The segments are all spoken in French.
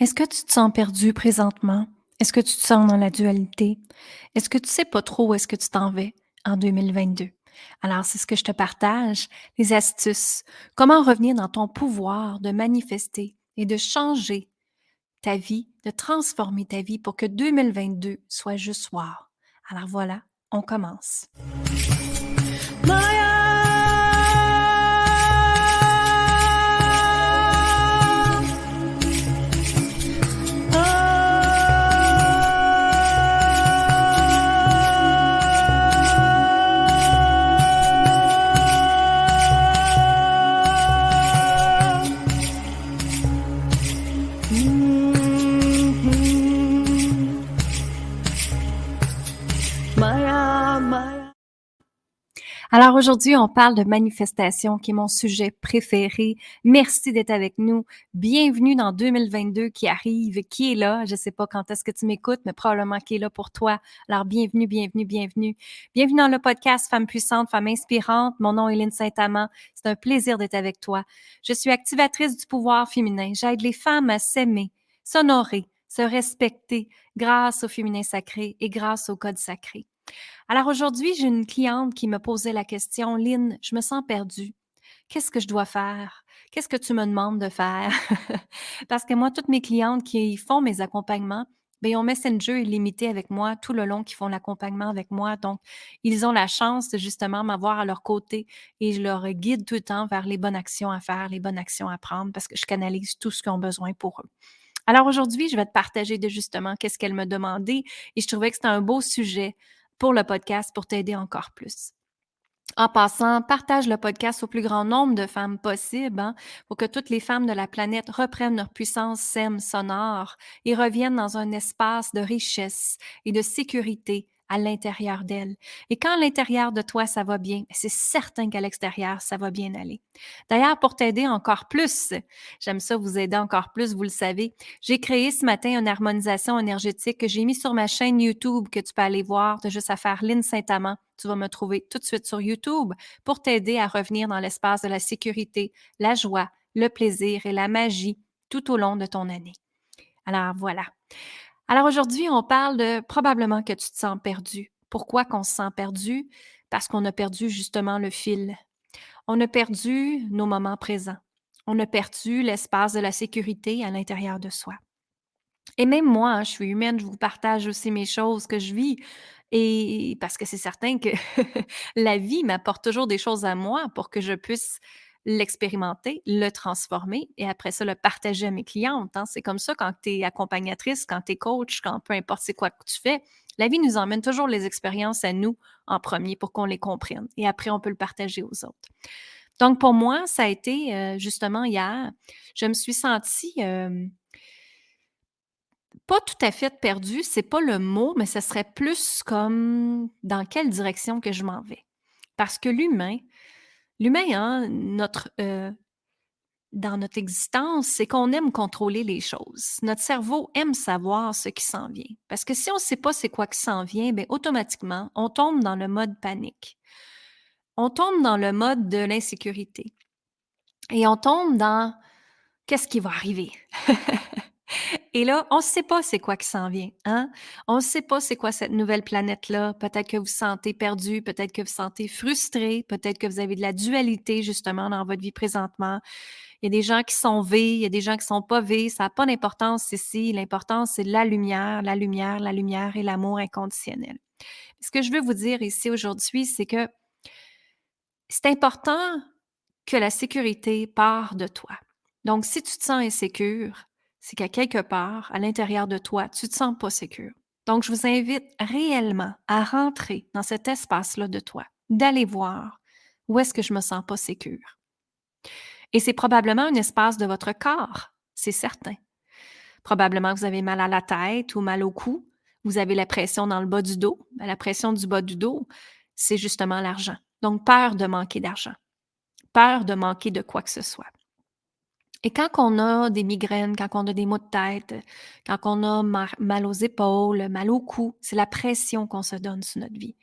Est-ce que tu te sens perdu présentement? Est-ce que tu te sens dans la dualité? Est-ce que tu sais pas trop où est-ce que tu t'en vas en 2022? Alors, c'est ce que je te partage, les astuces. Comment revenir dans ton pouvoir de manifester et de changer ta vie, de transformer ta vie pour que 2022 soit juste wow. Alors voilà, on commence. Alors aujourd'hui, on parle de manifestation, qui est mon sujet préféré. Merci d'être avec nous. Bienvenue dans 2022 qui arrive, qui est là. Je ne sais pas quand est-ce que tu m'écoutes, mais probablement qui est là pour toi. Alors bienvenue, bienvenue, bienvenue. Bienvenue dans le podcast Femmes puissantes, Femmes inspirantes. Mon nom est Lynne Saint-Amand. C'est un plaisir d'être avec toi. Je suis activatrice du pouvoir féminin. J'aide les femmes à s'aimer, s'honorer, se respecter grâce au féminin sacré et grâce au code sacré. Alors aujourd'hui, j'ai une cliente qui me posait la question: Lynne, je me sens perdue. Qu'est-ce que je dois faire? Qu'est-ce que tu me demandes de faire? Parce que moi, toutes mes clientes qui font mes accompagnements, bien, ils ont Messenger illimité avec moi tout le long qu'ils font l'accompagnement avec moi. Donc, ils ont la chance de justement m'avoir à leur côté et je leur guide tout le temps vers les bonnes actions à faire, les bonnes actions à prendre parce que je canalise tout ce qu'ils ont besoin pour eux. Alors aujourd'hui, je vais te partager de justement qu'est-ce qu'elle m'a demandé et je trouvais que c'était un beau sujet pour le podcast pour t'aider encore plus. En passant, partage le podcast au plus grand nombre de femmes possible, pour que toutes les femmes de la planète reprennent leur puissance SEM sonore et reviennent dans un espace de richesse et de sécurité à l'intérieur d'elles. Et quand à l'intérieur de toi, ça va bien, c'est certain qu'à l'extérieur, ça va bien aller. D'ailleurs, pour t'aider encore plus, j'aime ça vous aider encore plus, vous le savez, j'ai créé ce matin une harmonisation énergétique que j'ai mis sur ma chaîne YouTube que tu peux aller voir, de juste à faire Lynne Saint-Amand. Tu vas me trouver tout de suite sur YouTube pour t'aider à revenir dans l'espace de la sécurité, la joie, le plaisir et la magie tout au long de ton année. Alors voilà. Alors aujourd'hui, on parle de probablement que tu te sens perdu. Pourquoi qu'on se sent perdu? Parce qu'on a perdu justement le fil. On a perdu nos moments présents. On a perdu l'espace de la sécurité à l'intérieur de soi. Et même moi, je suis humaine, je vous partage aussi mes choses que je vis et parce que c'est certain que la vie m'apporte toujours des choses à moi pour que je puisse l'expérimenter, le transformer et après ça, le partager à mes clientes, hein. C'est comme ça quand tu es accompagnatrice, quand tu es coach, quand peu importe c'est quoi que tu fais, la vie nous emmène toujours les expériences à nous en premier pour qu'on les comprenne et après on peut le partager aux autres. Donc pour moi, ça a été, justement hier, je me suis sentie, pas tout à fait perdue, c'est pas le mot, mais ce serait plus comme dans quelle direction que je m'en vais. Parce que l'humain, hein, dans notre existence, c'est qu'on aime contrôler les choses. Notre cerveau aime savoir ce qui s'en vient. Parce que si on ne sait pas c'est quoi qui s'en vient, bien automatiquement, on tombe dans le mode panique. On tombe dans le mode de l'insécurité. Et on tombe dans qu'est-ce qui va arriver? Et là, on ne sait pas c'est quoi qui s'en vient, hein? On ne sait pas c'est quoi cette nouvelle planète-là. Peut-être que vous vous sentez perdu, peut-être que vous vous sentez frustré, peut-être que vous avez de la dualité justement dans votre vie présentement. Il y a des gens qui sont V, il y a des gens qui sont pas V. Ça n'a pas d'importance ici. L'importance, c'est la lumière, la lumière, la lumière et l'amour inconditionnel. Ce que je veux vous dire ici aujourd'hui, c'est que c'est important que la sécurité part de toi. Donc, si tu te sens insécure, c'est qu'à quelque part, à l'intérieur de toi, tu ne te sens pas sécure. Donc, je vous invite réellement à rentrer dans cet espace-là de toi, d'aller voir où est-ce que je me sens pas sécure. Et c'est probablement un espace de votre corps, c'est certain. Probablement que vous avez mal à la tête ou mal au cou. Vous avez la pression dans le bas du dos. La pression du bas du dos, c'est justement l'argent. Donc, peur de manquer d'argent, peur de manquer de quoi que ce soit. Et quand on a des migraines, quand on a des maux de tête, quand on a mal aux épaules, mal au cou, c'est la pression qu'on se donne sur notre vie.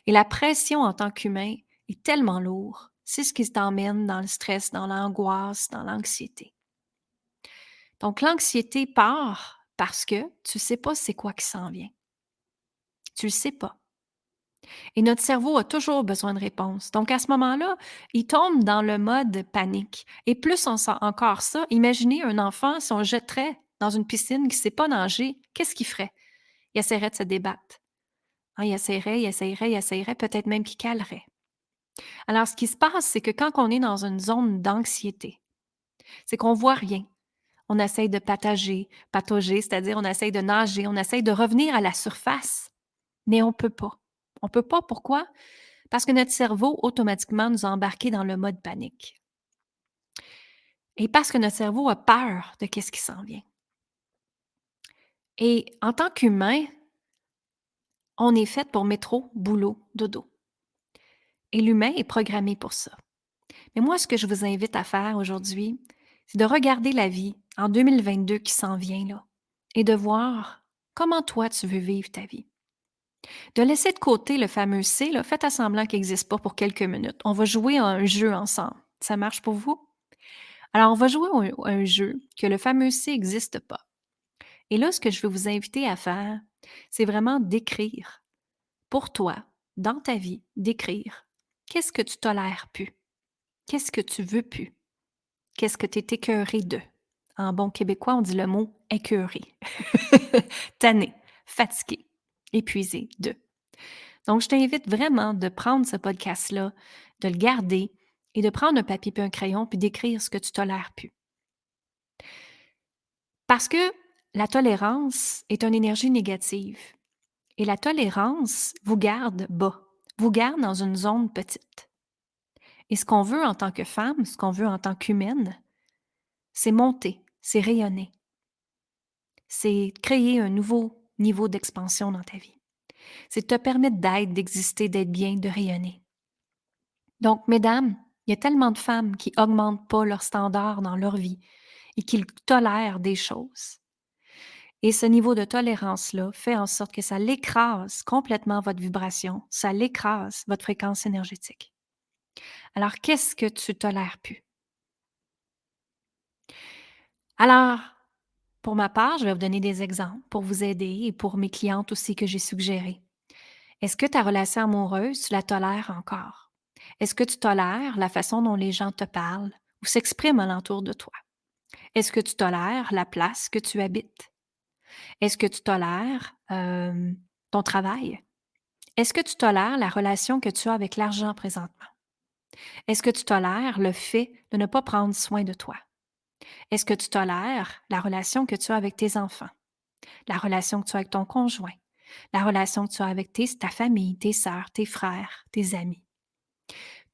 Et la pression en tant qu'humain est tellement lourde. C'est ce qui t'emmène dans le stress, dans l'angoisse, dans l'anxiété. Donc, l'anxiété part parce que tu ne sais pas c'est quoi qui s'en vient. Tu ne le sais pas. Et notre cerveau a toujours besoin de réponses. Donc, à ce moment-là, il tombe dans le mode panique. Et plus on sent encore ça, imaginez un enfant, si on le jetterait dans une piscine qui ne sait pas nager, qu'est-ce qu'il ferait? Il essaierait de se débattre. Hein, il essaierait, peut-être même qu'il calerait. Alors, ce qui se passe, c'est que quand on est dans une zone d'anxiété, c'est qu'on voit rien. On essaye de patauger, c'est-à-dire on essaye de nager, on essaye de revenir à la surface, mais on peut pas. On peut pas, pourquoi? Parce que notre cerveau, automatiquement, nous a embarqués dans le mode panique. Et parce que notre cerveau a peur de qu'est-ce qui s'en vient. Et en tant qu'humain, on est fait pour métro, boulot, dodo. Et l'humain est programmé pour ça. Mais moi, ce que je vous invite à faire aujourd'hui, c'est de regarder la vie en 2022 qui s'en vient là et de voir comment toi tu veux vivre ta vie. De laisser de côté le fameux C, là, faites à semblant qu'il n'existe pas pour quelques minutes. On va jouer à un jeu ensemble. Ça marche pour vous? Alors, on va jouer à un jeu que le fameux C n'existe pas. Et là, ce que je veux vous inviter à faire, c'est vraiment d'écrire pour toi, dans ta vie, d'écrire qu'est-ce que tu tolères plus, qu'est-ce que tu veux plus, qu'est-ce que tu es écœuré de. En bon québécois, on dit le mot écœuré. Tanné, fatigué, épuisé de. Donc, je t'invite vraiment de prendre ce podcast-là, de le garder et de prendre un papier et un crayon puis d'écrire ce que tu tolères plus. Parce que la tolérance est une énergie négative et la tolérance vous garde bas, vous garde dans une zone petite. Et ce qu'on veut en tant que femme, ce qu'on veut en tant qu'humaine, c'est monter, c'est rayonner, c'est créer un nouveau niveau d'expansion dans ta vie. C'est te permettre d'être, d'exister, d'être bien, de rayonner. Donc, mesdames, il y a tellement de femmes qui augmentent pas leurs standards dans leur vie et qui tolèrent des choses. Et ce niveau de tolérance-là fait en sorte que ça l'écrase complètement votre vibration, ça l'écrase votre fréquence énergétique. Alors, qu'est-ce que tu tolères plus? Alors, pour ma part, je vais vous donner des exemples pour vous aider et pour mes clientes aussi que j'ai suggérées. Est-ce que ta relation amoureuse, tu la tolères encore? Est-ce que tu tolères la façon dont les gens te parlent ou s'expriment alentour de toi? Est-ce que tu tolères la place que tu habites? Est-ce que tu tolères ton travail? Est-ce que tu tolères la relation que tu as avec l'argent présentement? Est-ce que tu tolères le fait de ne pas prendre soin de toi? Est-ce que tu tolères la relation que tu as avec tes enfants? La relation que tu as avec ton conjoint? La relation que tu as avec ta famille, tes sœurs, tes frères, tes amis?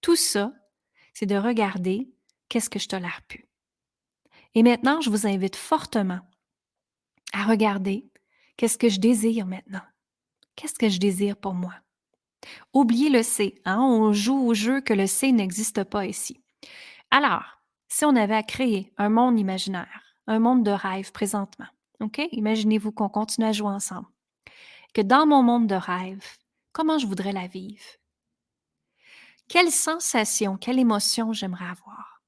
Tout ça, c'est de regarder qu'est-ce que je tolère plus. Et maintenant, je vous invite fortement à regarder qu'est-ce que je désire maintenant. Qu'est-ce que je désire pour moi? Oubliez le C, hein? On joue au jeu que le C n'existe pas ici. Alors, si on avait à créer un monde imaginaire, un monde de rêve présentement, OK? Imaginez-vous qu'on continue à jouer ensemble. Que dans mon monde de rêve, comment je voudrais la vivre? Quelle sensation, quelle émotion j'aimerais avoir?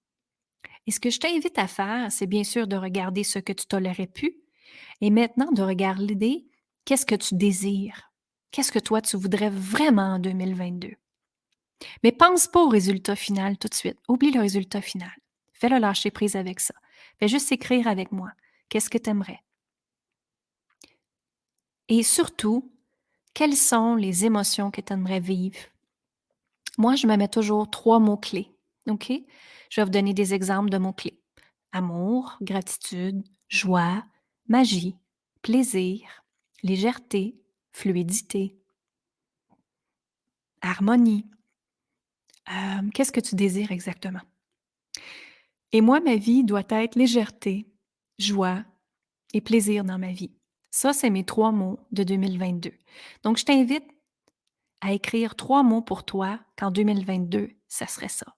Et ce que je t'invite à faire, c'est bien sûr de regarder ce que tu tolérais plus et maintenant de regarder qu'est-ce que tu désires. Qu'est-ce que toi, tu voudrais vraiment en 2022? Mais pense pas au résultat final tout de suite. Oublie le résultat final. Fais le lâcher prise avec ça. Fais juste écrire avec moi. Qu'est-ce que tu aimerais? Et surtout, quelles sont les émotions que tu aimerais vivre? Moi, je me mets toujours 3 mots-clés. OK? Je vais vous donner des exemples de mots-clés. Amour, gratitude, joie, magie, plaisir, légèreté, fluidité, harmonie. Qu'est-ce que tu désires exactement? Et moi, ma vie doit être légèreté, joie et plaisir dans ma vie. Ça, c'est mes 3 mots de 2022. Donc, je t'invite à écrire 3 mots pour toi qu'en 2022, ça serait ça.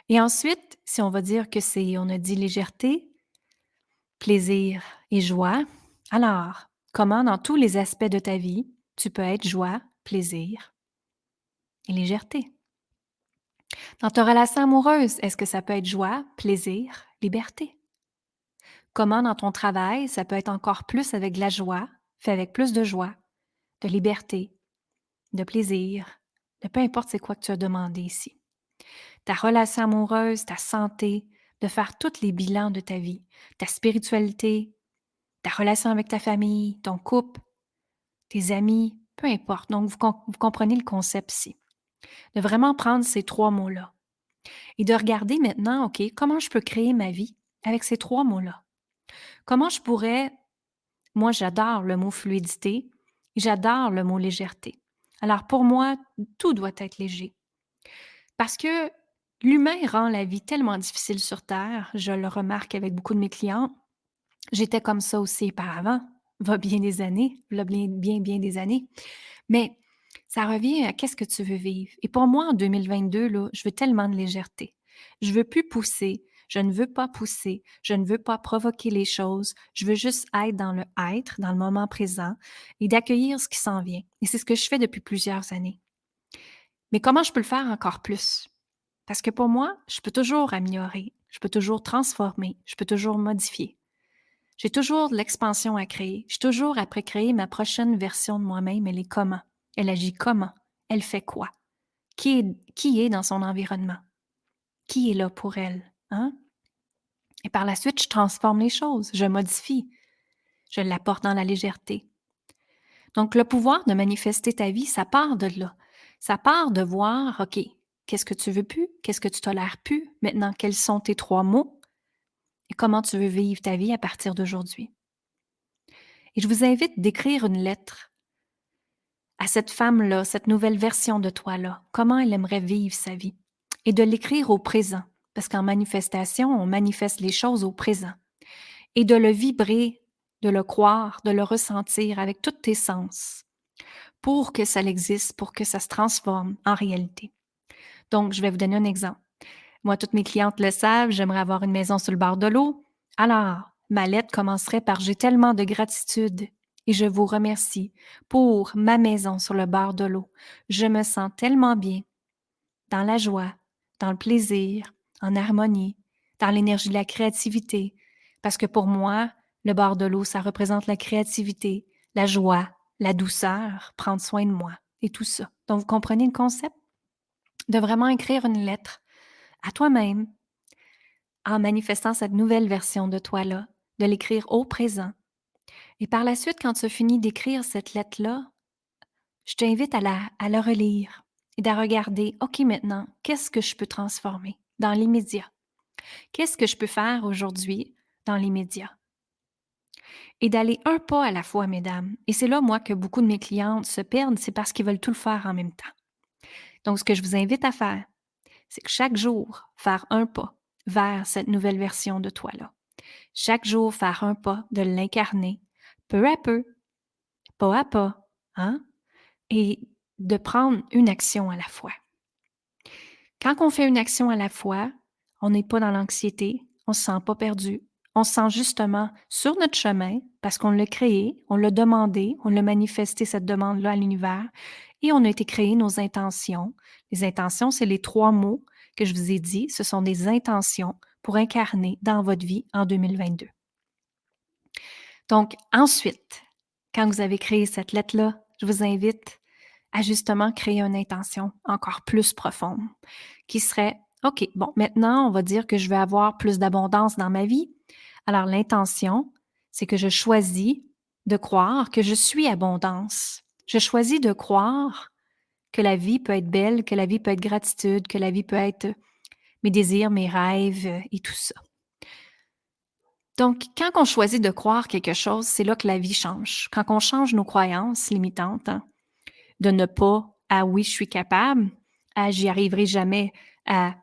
Et ensuite, si on va dire que on a dit légèreté, plaisir et joie, alors, comment dans tous les aspects de ta vie, tu peux être joie, plaisir et légèreté? Dans ta relation amoureuse, est-ce que ça peut être joie, plaisir, liberté? Comment dans ton travail, ça peut être encore plus avec de la joie, fait avec plus de joie, de liberté, de plaisir, de peu importe c'est quoi que tu as demandé ici. Ta relation amoureuse, ta santé, de faire tous les bilans de ta vie, ta spiritualité, ta relation avec ta famille, ton couple, tes amis, peu importe. Donc, vous comprenez le concept ici. De vraiment prendre ces 3 mots-là et de regarder maintenant, OK, comment je peux créer ma vie avec ces 3 mots-là? Comment je pourrais moi, j'adore le mot fluidité, j'adore le mot légèreté. Alors pour moi, tout doit être léger parce que l'humain rend la vie tellement difficile sur terre, je le remarque avec beaucoup de mes clients. J'étais comme ça aussi auparavant, va bien des années, v'là bien des années. Mais ça revient à qu'est-ce que tu veux vivre. Et pour moi, en 2022, là, je veux tellement de légèreté. Je veux plus pousser. Je ne veux pas pousser. Je ne veux pas provoquer les choses. Je veux juste être dans le être, dans le moment présent et d'accueillir ce qui s'en vient. Et c'est ce que je fais depuis plusieurs années. Mais comment je peux le faire encore plus? Parce que pour moi, je peux toujours améliorer. Je peux toujours transformer. Je peux toujours modifier. J'ai toujours de l'expansion à créer. Je suis toujours après créer ma prochaine version de moi-même. Elle est comment? Elle agit comment? Elle fait quoi? Qui est dans son environnement? Qui est là pour elle? Hein? Et par la suite, je transforme les choses, je modifie, je l'apporte dans la légèreté. Donc, le pouvoir de manifester ta vie, ça part de là. Ça part de voir, OK, qu'est-ce que tu veux plus? Qu'est-ce que tu tolères plus? Maintenant, quels sont tes 3 mots? Et comment tu veux vivre ta vie à partir d'aujourd'hui? Et je vous invite d'écrire une lettre à cette femme-là, cette nouvelle version de toi-là, comment elle aimerait vivre sa vie. Et de l'écrire au présent, parce qu'en manifestation, on manifeste les choses au présent. Et de le vibrer, de le croire, de le ressentir avec tous tes sens, pour que ça existe, pour que ça se transforme en réalité. Donc, je vais vous donner un exemple. Moi, toutes mes clientes le savent, j'aimerais avoir une maison sur le bord de l'eau. Alors, ma lettre commencerait par j'ai tellement de gratitude et je vous remercie pour ma maison sur le bord de l'eau. Je me sens tellement bien, dans la joie, dans le plaisir, en harmonie, dans l'énergie de la créativité. Parce que pour moi, le bord de l'eau, ça représente la créativité, la joie, la douceur, prendre soin de moi et tout ça. Donc, vous comprenez le concept? De vraiment écrire une lettre à toi-même, en manifestant cette nouvelle version de toi-là, de l'écrire au présent. Et par la suite, quand tu as fini d'écrire cette lettre-là, je t'invite à la relire et à regarder, OK, maintenant, qu'est-ce que je peux transformer dans l'immédiat? Qu'est-ce que je peux faire aujourd'hui dans l'immédiat? Et d'aller un pas à la fois, mesdames. Et c'est là, moi, que beaucoup de mes clientes se perdent, c'est parce qu'ils veulent tout le faire en même temps. Donc, ce que je vous invite à faire, c'est que chaque jour, faire un pas vers cette nouvelle version de toi-là. Chaque jour, faire un pas, de l'incarner, peu à pas, hein? Et de prendre une action à la fois. Quand on fait une action à la fois, on n'est pas dans l'anxiété, on ne se sent pas perdu, on se sent justement sur notre chemin parce qu'on l'a créé, on l'a demandé, on l'a manifesté cette demande-là à l'univers et on a été créer nos intentions. Les intentions, c'est les 3 mots que je vous ai dit, ce sont des intentions pour incarner dans votre vie en 2022. Donc, ensuite, quand vous avez créé cette lettre-là, je vous invite à justement créer une intention encore plus profonde qui serait, OK, bon, maintenant, on va dire que je vais avoir plus d'abondance dans ma vie. Alors, l'intention, c'est que je choisis de croire que je suis abondance. Je choisis de croire que la vie peut être belle, que la vie peut être gratitude, que la vie peut être mes désirs, mes rêves et tout ça. Donc, quand on choisit de croire quelque chose, c'est là que la vie change. Quand on change nos croyances limitantes, hein, de ne pas à oui, je suis capable, à j'y arriverai jamais, à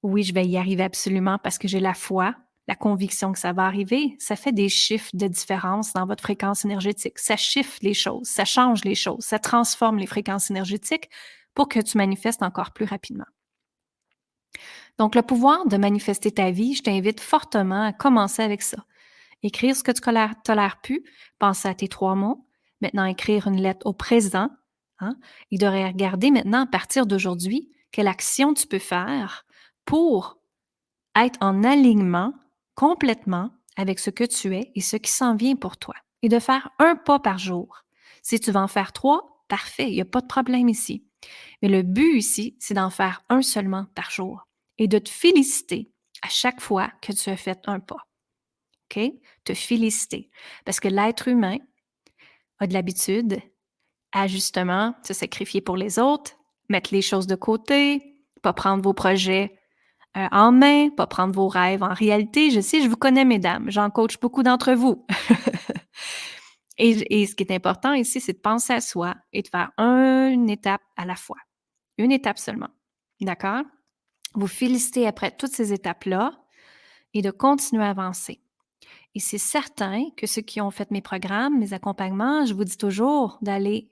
oui, je vais y arriver absolument parce que j'ai la foi, la conviction que ça va arriver, ça fait des chiffres de différence dans votre fréquence énergétique. Ça chiffre les choses, ça change les choses, ça transforme les fréquences énergétiques pour que tu manifestes encore plus rapidement. Donc, le pouvoir de manifester ta vie, je t'invite fortement à commencer avec ça. Écrire ce que tu tolères plus, penser à tes 3 mots. Maintenant, écrire une lettre au présent. Hein, et de regarder maintenant, à partir d'aujourd'hui, quelle action tu peux faire pour être en alignement complètement avec ce que tu es et ce qui s'en vient pour toi et de faire un pas par jour. Si tu vas en faire 3, parfait, il n'y a pas de problème ici. Mais le but ici, c'est d'en faire un seulement par jour et de te féliciter à chaque fois que tu as fait un pas. OK? Te féliciter. Parce que l'être humain a de l'habitude à justement se sacrifier pour les autres, mettre les choses de côté, pas prendre vos projets en main, pas prendre vos rêves en réalité. Je sais, je vous connais, mesdames. J'en coach beaucoup d'entre vous. Et ce qui est important ici, c'est de penser à soi et de faire une étape à la fois. Une étape seulement. D'accord? Vous félicitez après toutes ces étapes-là et de continuer à avancer. Et c'est certain que ceux qui ont fait mes programmes, mes accompagnements, je vous dis toujours d'aller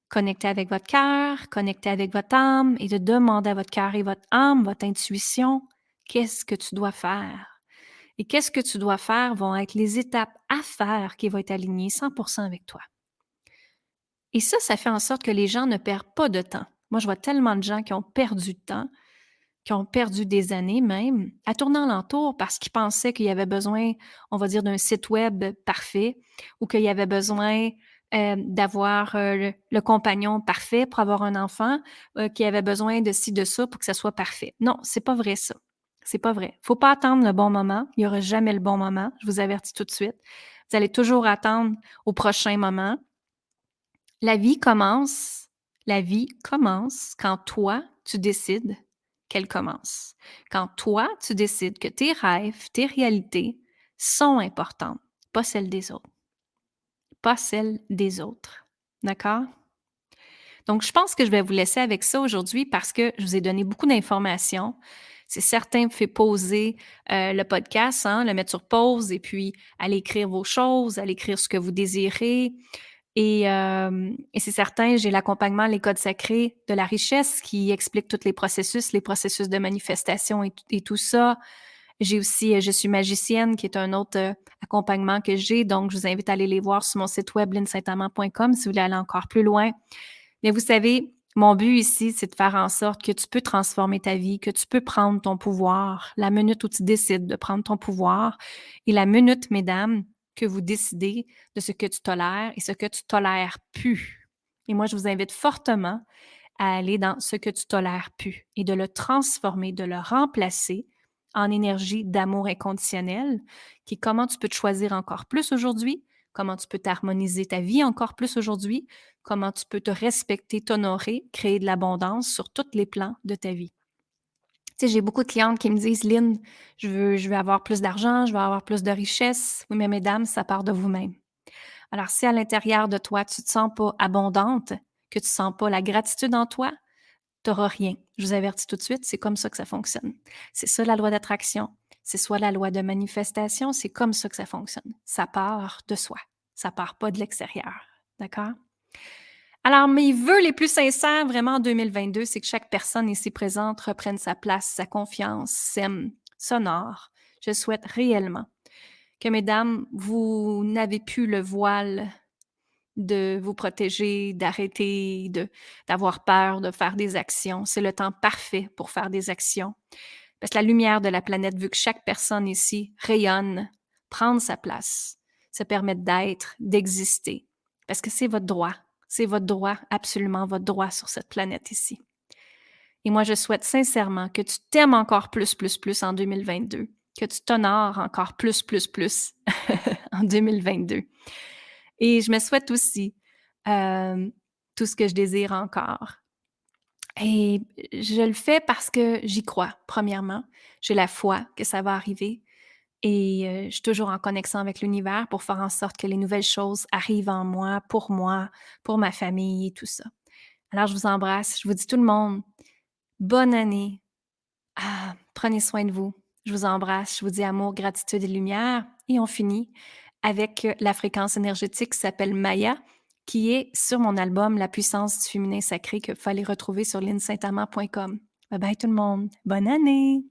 connecter avec votre cœur, connecter avec votre âme et de demander à votre cœur et votre âme, votre intuition, qu'est-ce que tu dois faire? Et qu'est-ce que tu dois faire vont être les étapes à faire qui vont être alignées 100% avec toi. Et ça fait en sorte que les gens ne perdent pas de temps. Moi, je vois tellement de gens qui ont perdu de temps, qui ont perdu des années même, à tourner alentour parce qu'ils pensaient qu'il y avait besoin, on va dire, d'un site web parfait ou qu'il y avait besoin d'avoir le compagnon parfait pour avoir un enfant, qu'il y avait besoin de ci, de ça pour que ça soit parfait. Non, c'est pas vrai ça. C'est pas vrai. Faut pas attendre le bon moment. Il y aura jamais le bon moment. Je vous avertis tout de suite. Vous allez toujours attendre au prochain moment. La vie commence quand toi, tu décides qu'elle commence. Quand toi, tu décides que tes rêves, tes réalités sont importantes, pas celles des autres. Pas celles des autres. D'accord? Donc, je pense que je vais vous laisser avec ça aujourd'hui parce que je vous ai donné beaucoup d'informations. C'est certain, fait pauser le podcast, le mettre sur pause et puis aller écrire vos choses, aller écrire ce que vous désirez. Et c'est certain, j'ai l'accompagnement Les Codes sacrés de la richesse qui explique tous les processus de manifestation et tout ça. J'ai aussi Je suis magicienne, qui est un autre accompagnement que j'ai. Donc, je vous invite à aller les voir sur mon site web linsaintamant.com si vous voulez aller encore plus loin. Mais vous savez, mon but ici, c'est de faire en sorte que tu peux transformer ta vie, que tu peux prendre ton pouvoir, la minute où tu décides de prendre ton pouvoir et la minute, mesdames, que vous décidez de ce que tu tolères et ce que tu tolères plus. Et moi, je vous invite fortement à aller dans ce que tu tolères plus et de le transformer, de le remplacer en énergie d'amour inconditionnel, qui est comment tu peux te choisir encore plus aujourd'hui, comment tu peux t'harmoniser ta vie encore plus aujourd'hui, comment tu peux te respecter, t'honorer, créer de l'abondance sur tous les plans de ta vie. Tu sais, j'ai beaucoup de clientes qui me disent, Lynn, je veux avoir plus d'argent, je veux avoir plus de richesse. Oui, mais mesdames, ça part de vous-même. Alors, si à l'intérieur de toi, tu ne te sens pas abondante, que tu ne sens pas la gratitude en toi, tu n'auras rien. Je vous avertis tout de suite, c'est comme ça que ça fonctionne. C'est ça la loi d'attraction. C'est soit la loi de manifestation, c'est comme ça que ça fonctionne. Ça part de soi. Ça part pas de l'extérieur. D'accord? Alors, mes vœux les plus sincères, vraiment en 2022, c'est que chaque personne ici présente reprenne sa place, sa confiance, s'aime, s'honore. Je souhaite réellement que, mesdames, vous n'avez plus le voile de vous protéger, d'arrêter d'avoir peur de faire des actions. C'est le temps parfait pour faire des actions. Parce que la lumière de la planète, vu que chaque personne ici rayonne, prendre sa place, se permettre d'être, d'exister. Parce que c'est votre droit. C'est votre droit, absolument votre droit sur cette planète ici. Et moi, je souhaite sincèrement que tu t'aimes encore plus en 2022, que tu t'honores encore plus en 2022. Et je me souhaite aussi tout ce que je désire encore. Et je le fais parce que j'y crois, premièrement. J'ai la foi que ça va arriver. Et je suis toujours en connexion avec l'univers pour faire en sorte que les nouvelles choses arrivent en moi, pour ma famille et tout ça. Alors, je vous embrasse. Je vous dis tout le monde, bonne année. Prenez soin de vous. Je vous embrasse. Je vous dis amour, gratitude et lumière. Et on finit avec la fréquence énergétique qui s'appelle Maya, qui est sur mon album La puissance du féminin sacré que vous allez retrouver sur linsaintamant.com. Bye bye tout le monde. Bonne année!